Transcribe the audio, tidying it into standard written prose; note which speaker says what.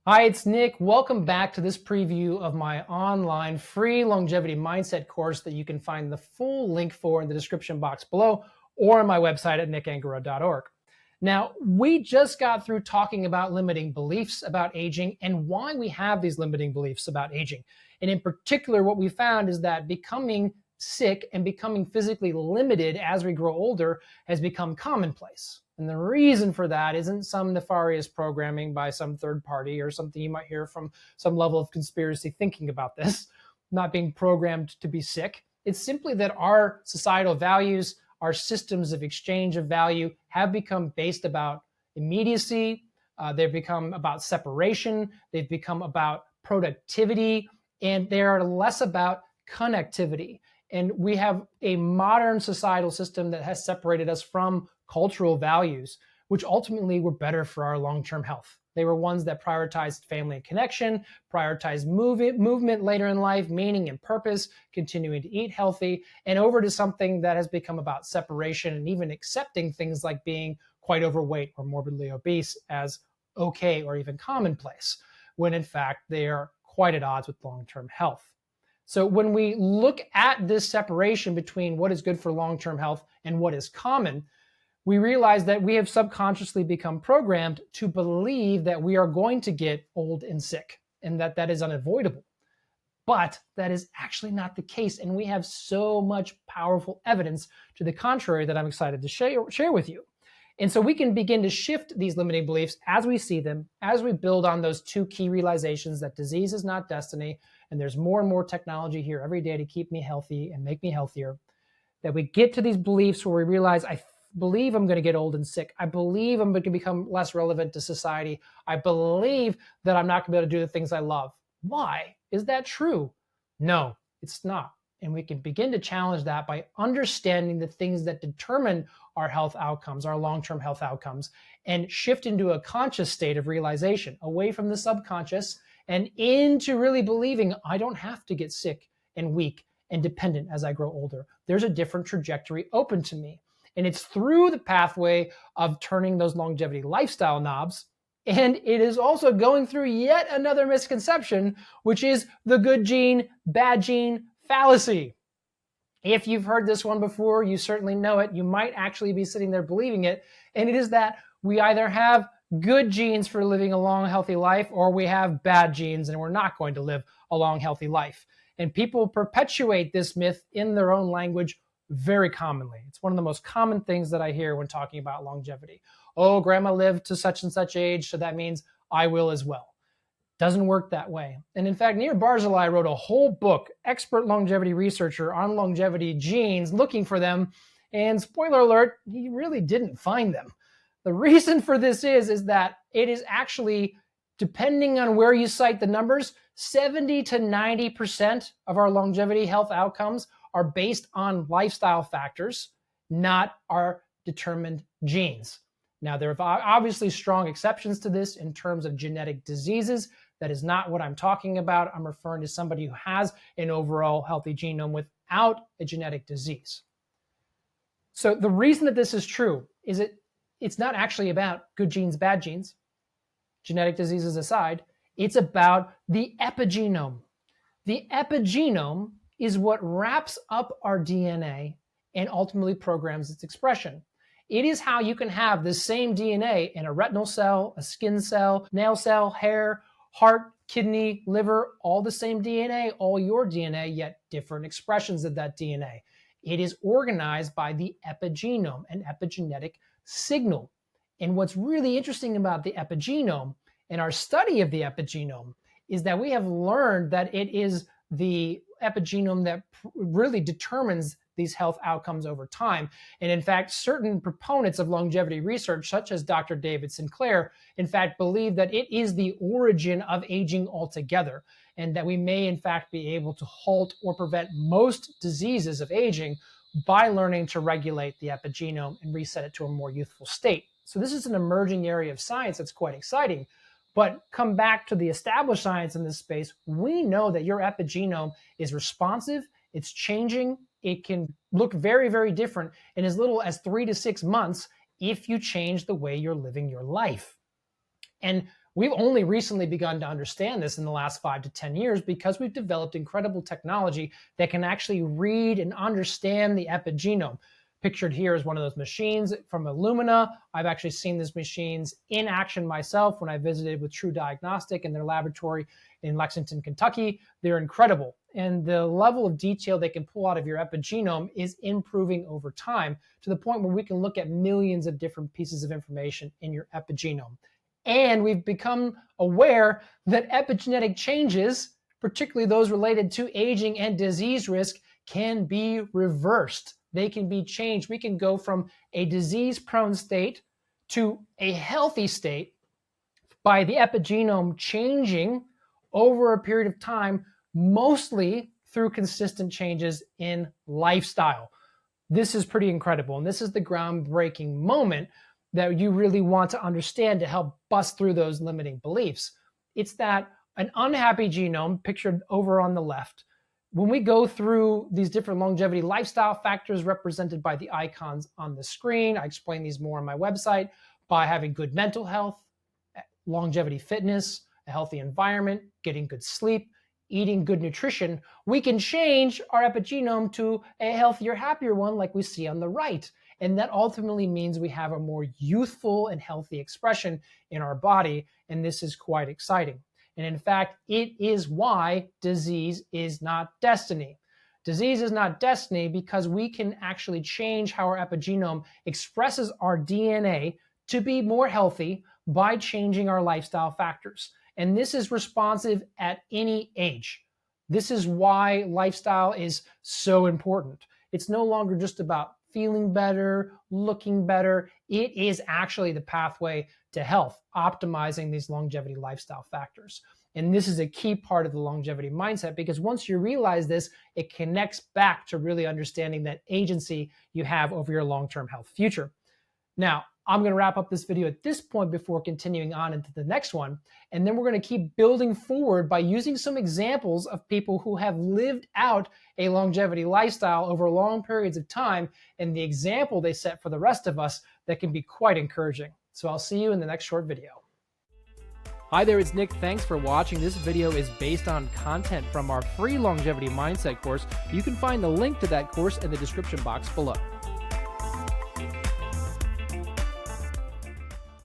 Speaker 1: Hi, it's Nick. Welcome back to this preview of my online free longevity mindset course that you can find the full link for in the description box below or on my website at nickangaro.org. Now, we just got through talking about limiting beliefs about aging and why we have these limiting beliefs about aging. And in particular, what we found is that becoming sick and becoming physically limited as we grow older has become commonplace. And the reason for that isn't some nefarious programming by some third party or something you might hear from some level of conspiracy thinking about this, not being programmed to be sick. It's simply that our societal values, our systems of exchange of value have become based about immediacy. They've become about separation. They've become about productivity, and they are less about connectivity. And we have a modern societal system that has separated us from cultural values, which ultimately were better for our long-term health. They were ones that prioritized family and connection, prioritized movement later in life, meaning and purpose, continuing to eat healthy, and over to something that has become about separation and even accepting things like being quite overweight or morbidly obese as okay or even commonplace, when in fact they are quite at odds with long-term health. So when we look at this separation between what is good for long-term health and what is common, we realize that we have subconsciously become programmed to believe that we are going to get old and sick and that that is unavoidable. But that is actually not the case. And we have so much powerful evidence to the contrary that I'm excited to share with you. And so we can begin to shift these limiting beliefs as we see them, as we build on those two key realizations that disease is not destiny, and there's more and more technology here every day to keep me healthy and make me healthier, that we get to these beliefs where we realize, I believe I'm going to get old and sick. I believe I'm going to become less relevant to society. I believe that I'm not going to be able to do the things I love. Why? Is that true? No, it's not. And we can begin to challenge that by understanding the things that determine our health outcomes, our long-term health outcomes, and shift into a conscious state of realization, away from the subconscious and into really believing I don't have to get sick and weak and dependent as I grow older. There's a different trajectory open to me. And it's through the pathway of turning those longevity lifestyle knobs. And it is also going through yet another misconception, which is the good gene, bad gene fallacy. If you've heard this one before, you certainly know it. You might actually be sitting there believing it. And it is that we either have good genes for living a long, healthy life, or we have bad genes and we're not going to live a long, healthy life. And people perpetuate this myth in their own language very commonly. It's one of the most common things that I hear when talking about longevity. Oh, grandma lived to such and such age, so that means I will as well. Doesn't work that way. And in fact, Nir Barzilai wrote a whole book, expert longevity researcher on longevity genes, looking for them. And spoiler alert, he really didn't find them. The reason for this is that it is actually, depending on where you cite the numbers, 70 to 90% of our longevity health outcomes are based on lifestyle factors, not our determined genes. Now, there are obviously strong exceptions to this in terms of genetic diseases. That is not what I'm talking about. I'm referring to somebody who has an overall healthy genome without a genetic disease. So the reason that this is true is it's not actually about good genes, bad genes, genetic diseases aside. It's about the epigenome. The epigenome is what wraps up our DNA and ultimately programs its expression. It is how you can have the same DNA in a retinal cell, a skin cell, nail cell, hair, heart, kidney, liver, all the same DNA, all your DNA, yet different expressions of that DNA. It is organized by the epigenome, an epigenetic signal. And what's really interesting about the epigenome and our study of the epigenome is that we have learned that it is the epigenome that really determines these health outcomes over time. And in fact, certain proponents of longevity research, such as Dr. David Sinclair, in fact, believe that it is the origin of aging altogether, and that we may in fact be able to halt or prevent most diseases of aging by learning to regulate the epigenome and reset it to a more youthful state. So this is an emerging area of science that's quite exciting. But come back to the established science in this space, we know that your epigenome is responsive, it's changing, it can look very, very different in as little as 3 to 6 months if you change the way you're living your life. And We've only recently begun to understand this in the last 5 to 10 years because we've developed incredible technology that can actually read and understand the epigenome. Pictured here is one of those machines from Illumina. I've actually seen these machines in action myself when I visited with Tru Diagnostic in their laboratory in Lexington, Kentucky. They're incredible. And the level of detail they can pull out of your epigenome is improving over time to the point where we can look at millions of different pieces of information in your epigenome. And we've become aware that epigenetic changes, particularly those related to aging and disease risk, can be reversed. They can be changed. We can go from a disease-prone state to a healthy state by the epigenome changing over a period of time, mostly through consistent changes in lifestyle. This is pretty incredible, and this is the groundbreaking moment that you really want to understand to help bust through those limiting beliefs. It's that an unhappy genome, pictured over on the left, when we go through these different longevity lifestyle factors represented by the icons on the screen, I explain these more on my website, by having good mental health, longevity fitness, a healthy environment, getting good sleep, eating good nutrition, we can change our epigenome to a healthier, happier one like we see on the right. And that ultimately means we have a more youthful and healthy expression in our body, and this is quite exciting. And in fact, it is why disease is not destiny. Disease is not destiny because we can actually change how our epigenome expresses our DNA to be more healthy by changing our lifestyle factors. And this is responsive at any age. This is why lifestyle is so important. It's no longer just about feeling better, looking better. It is actually the pathway to health, optimizing these longevity lifestyle factors. And this is a key part of the longevity mindset because once you realize this, it connects back to really understanding that agency you have over your long-term health future. Now, I'm going to wrap up this video at this point before continuing on into the next one. And then we're going to keep building forward by using some examples of people who have lived out a longevity lifestyle over long periods of time and the example they set for the rest of us that can be quite encouraging. So I'll see you in the next short video. Hi there, it's Nick. Thanks for watching. This video is based on content from our free longevity mindset course. You can find the link to that course in the description box below.